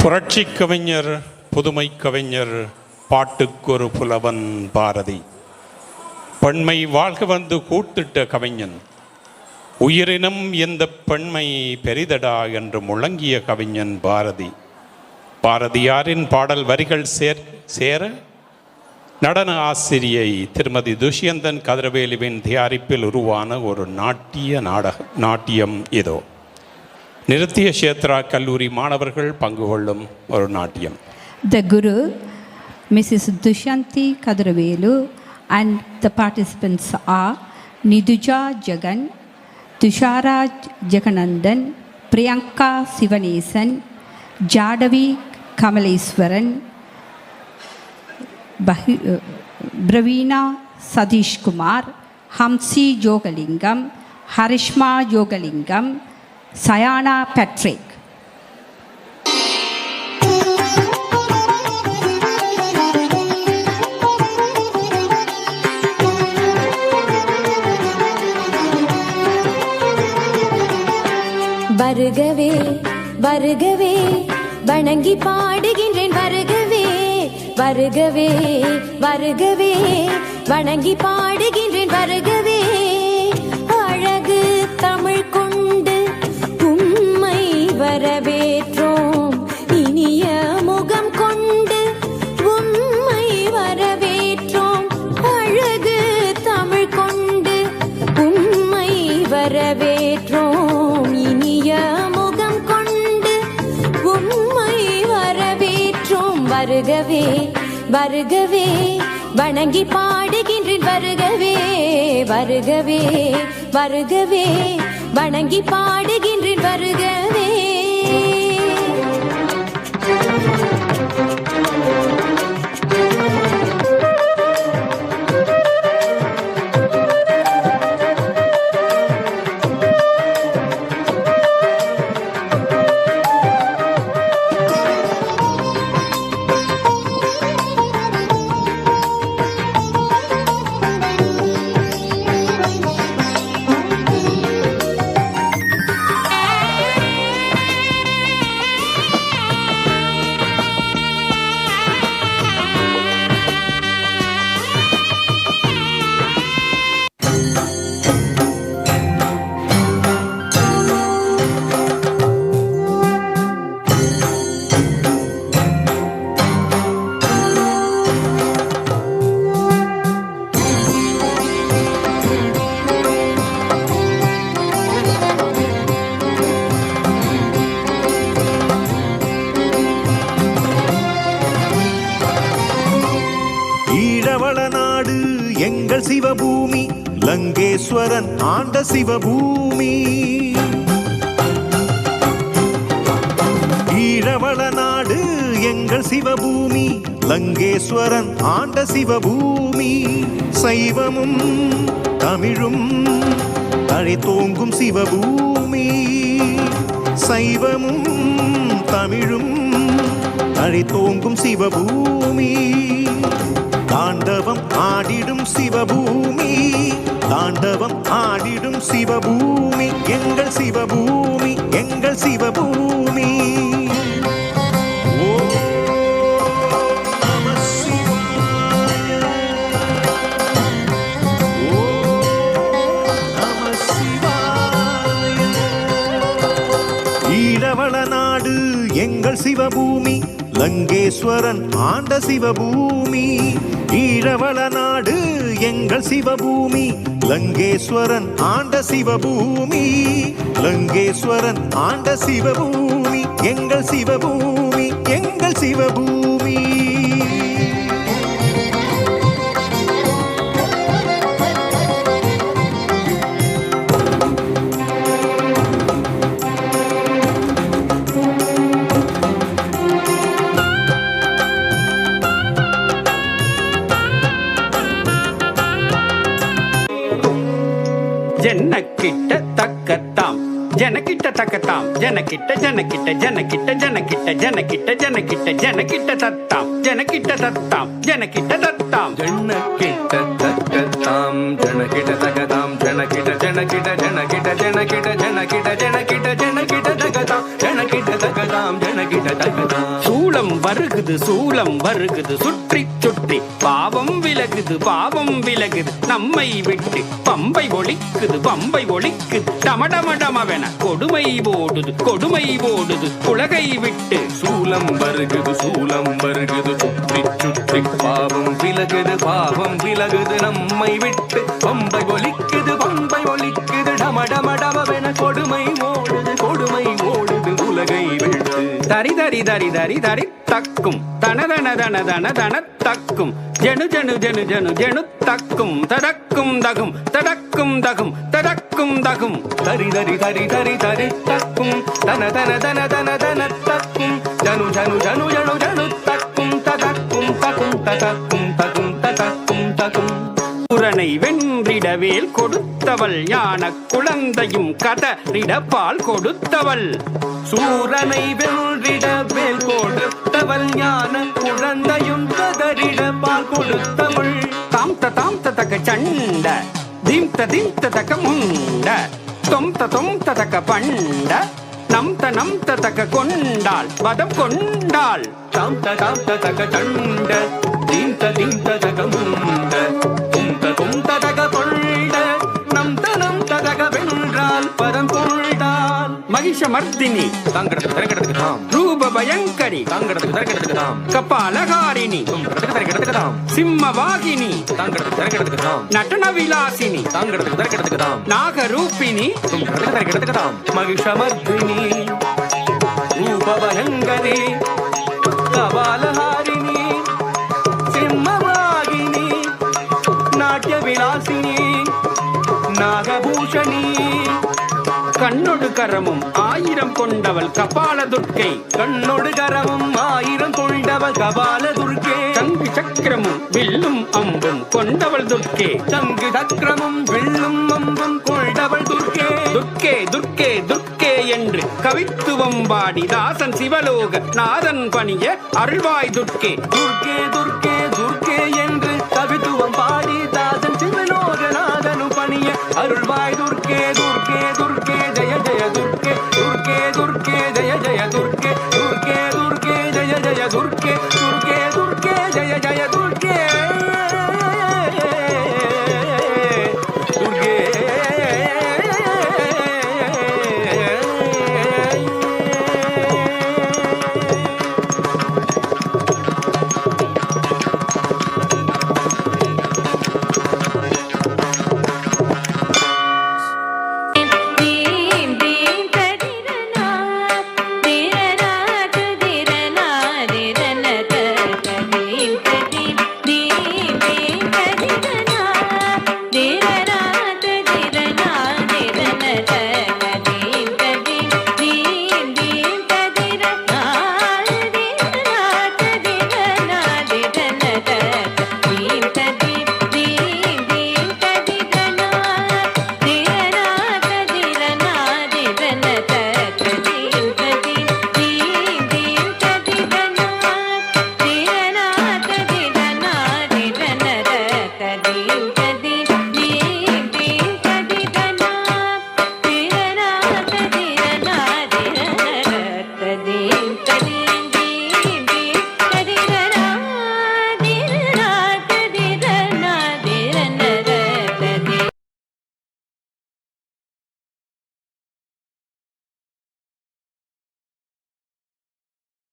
புரட்சி கவிஞர், புதுமை கவிஞர், பாட்டுக்கொரு புலவன் பாரதி. பெண்மை வாழ்க வந்து கூத்திட்ட கவிஞன், உயிரினம் எந்த பெண்மை பெரிதடா என்று முழங்கிய கவிஞன் பாரதி. பாரதியாரின் பாடல் வரிகள் சேர நடன ஆசிரியை திருமதி துஷ்யந்தன் கதிரவேலுவின் தயாரிப்பில் உருவான ஒரு நாட்டியம் இதோ. நிருத்திய கஷேத்ரா கல்லூரி மாணவர்கள் பங்கு கொள்ளும் ஒரு நாட்டியம். The Guru, Mrs. Dushanti Kadirvelu, and the participants are Niduja Jagan, Tushara Jaganandan, Priyanka Sivanesan, Jadavi Kamaleswaran, Bravina Sadish Kumar, Hamsi Yogalingam, Harishma Yogalingam, Sayana Patrick. வருகவே வருகவே வணங்கி பாடுகின்றேன், வருகவே வருகவே வருகவே வணங்கி பாடுகின்றேன், வருகவே அழகு தமிழ் கொண்டு உம்மை வரவேற்றோம், இனிய முகம் கொண்டு உம்மை வரவேற்றோம், அழகு தமிழ் கொண்டு உம்மை வரவேற்றோம், இனிய முகம் கொண்டு உம்மை வரவேற்றோம், வருகவே வருகவே வணங்கி பாடுகின்றேன், வருகவே வருகவே வருகவே வணங்கி பாடுகின்றேன், வருகவே. எங்கள் சிவபூமி, லங்கேஸ்வரன் ஆண்ட சிவபூமி. ஈழவள நாடு எங்கள் சிவபூமி, லங்கேஸ்வரன் ஆண்ட சிவபூமி. சைவமும் தமிழும் தழைத்தோங்கும் சிவபூமி, சைவமும் தமிழும் தழைத்தோங்கும் சிவபூமி. தாண்டவம் ஆடிடும் சிவபூமி, தாண்டவம் ஆடிடும் சிவபூமி, எங்கள் சிவபூமி, எங்கள் சிவபூமி. ஓம் நம சிவாய, ஓம் நம சிவாய. ஈழவள நாடு எங்கள் சிவபூமி, லங்கேஸ்வரன் ஆண்ட சிவபூமி. ஈழவள நாடு எங்கள் சிவபூமி, லங்கேஸ்வரன் ஆண்ட சிவபூமி, லங்கேஸ்வரன் ஆண்ட சிவபூமி, எங்கள் சிவபூமி, எங்கள் சிவபூமி. ஜனக்கிட்ட தக்கத்தாம், ஜனக்கிட்ட தக்கத்தாம், ஜனக்கிட்ட ஜனக்கிட்ட ஜனக்கிட்ட ஜனக்கிட்ட ஜனக்கிட்ட ஜனக்கிட்ட ஜனக்கிட்ட தத்தாம், ஜனக்கிட்ட தத்தாம், ஜனக்கிட்ட தத்தாம், ஜனக்கிட்ட தக்கத்தாம், ஜனக்கிட்ட தக்கதாம், ஜனக்கிட்ட ஜனக்கிட்ட ஜனக்கிட்ட ஜனக்கிட்ட ஜனக்கிட்ட ஜனக்கிட்ட ஜனக்கிட்ட தக்கதாம், ஜனக்கிட்ட தக்கதாம், ஜனக்கிட்ட தகதாம் சூலம் வருகுது சூலம் வருகுது சுற்றி சுற்றி பாவம் விலகுது பாவம் விலகுது நம்மை விட்டு பம்பை ஒழிக்குது பம்பை ஒழிக்குது டமடமடமவென கொடுமை ஓடுது உலகை விட்டு சூலம் வருகுது சுற்றி சுற்றி பாவம் விலகுது நம்மை விட்டு பம்பை ஒலிக்குது டமடமடமவென கொடுமை ஓடுது உலகை விட்டு தரி தரி தரி தரி தரி தக்கும் தனதன தன தன தன தக்கும் ஜனு ஜனு ஜனு ஜனு ஜனு தக்கும் தடக்கும் தகும் தடக்கும் தகும் தடக்கும் தகும் தரி தரி தரி தரி தரி தக்கும் தன தன தன தன தன தக்கும் ஜனு ஜனு ஜனு ஜனு ஜனு தக்கும் ததக்கும் தகும் ததக்கும் தகும் ததக்கும் தகும் புறனை வென்றிடவேல் கொடுத்தவள் ஞான குழந்தையும் கதறிடப்பால் கொடுத்தவள் சூரனை வென்றிட வேல் கொடுத்தவள் ஞான குழந்தையும் கதறிட பால் கொடுத்தவள் தாம் தக சண்ட தீம் தக முண்ட தொம் தக பண்ட நம் தக கொண்டாள் பதம் கொண்டாள் தாம் தக சண்ட தீம் தக முண்ட தும் தக கொண்ட நம் தக வென்றால் பதம் கொண்டாள் மகிஷமர்தினி தாங்கிறதுக்கு தரக்கிறதுக்கு தாம் ரூப பயங்கரி தாங்கிறதுக்கு தரக்கிறதுக்கு தாம் கபாலகாரிணி தரக்கிறதுக்கு தாம் சிம்மவாகினி தாங்கிறதுக்கு தரக்கிறதுக்கு தாம் நடன விலாசினி தாங்கிறதுக்கு தரக்கிறதுக்கு தாம் நாகரூபிணி தரக்கிறதுக்கு தாம் மகிஷமர்தினி ரூபபயங்கரி கபாலஹாரிணி சிம்மவாகினி நாட்டிய விலாசினி நாகபூஷணி கண்ணொடு கரமும் 1000 கொண்டவள் கபால துர்க்கை கண்ணொடு கரமும் 1000 கொண்டவள் கபால துர்க்கே சங்கு சக்கரமும் வில்லும் அம்பும் கொண்டவள் துர்க்கே சங்கு சக்கரமும் வில்லும் அம்பும் கொண்டவள் துர்க்கே துர்க்கே துர்க்கே துர்க்கே என்று கவித்துவம் பாடி தாசன் சிவலோக நாதன் பணிய அருள்வாய் துர்க்கே துர்க்கே துர்க்கே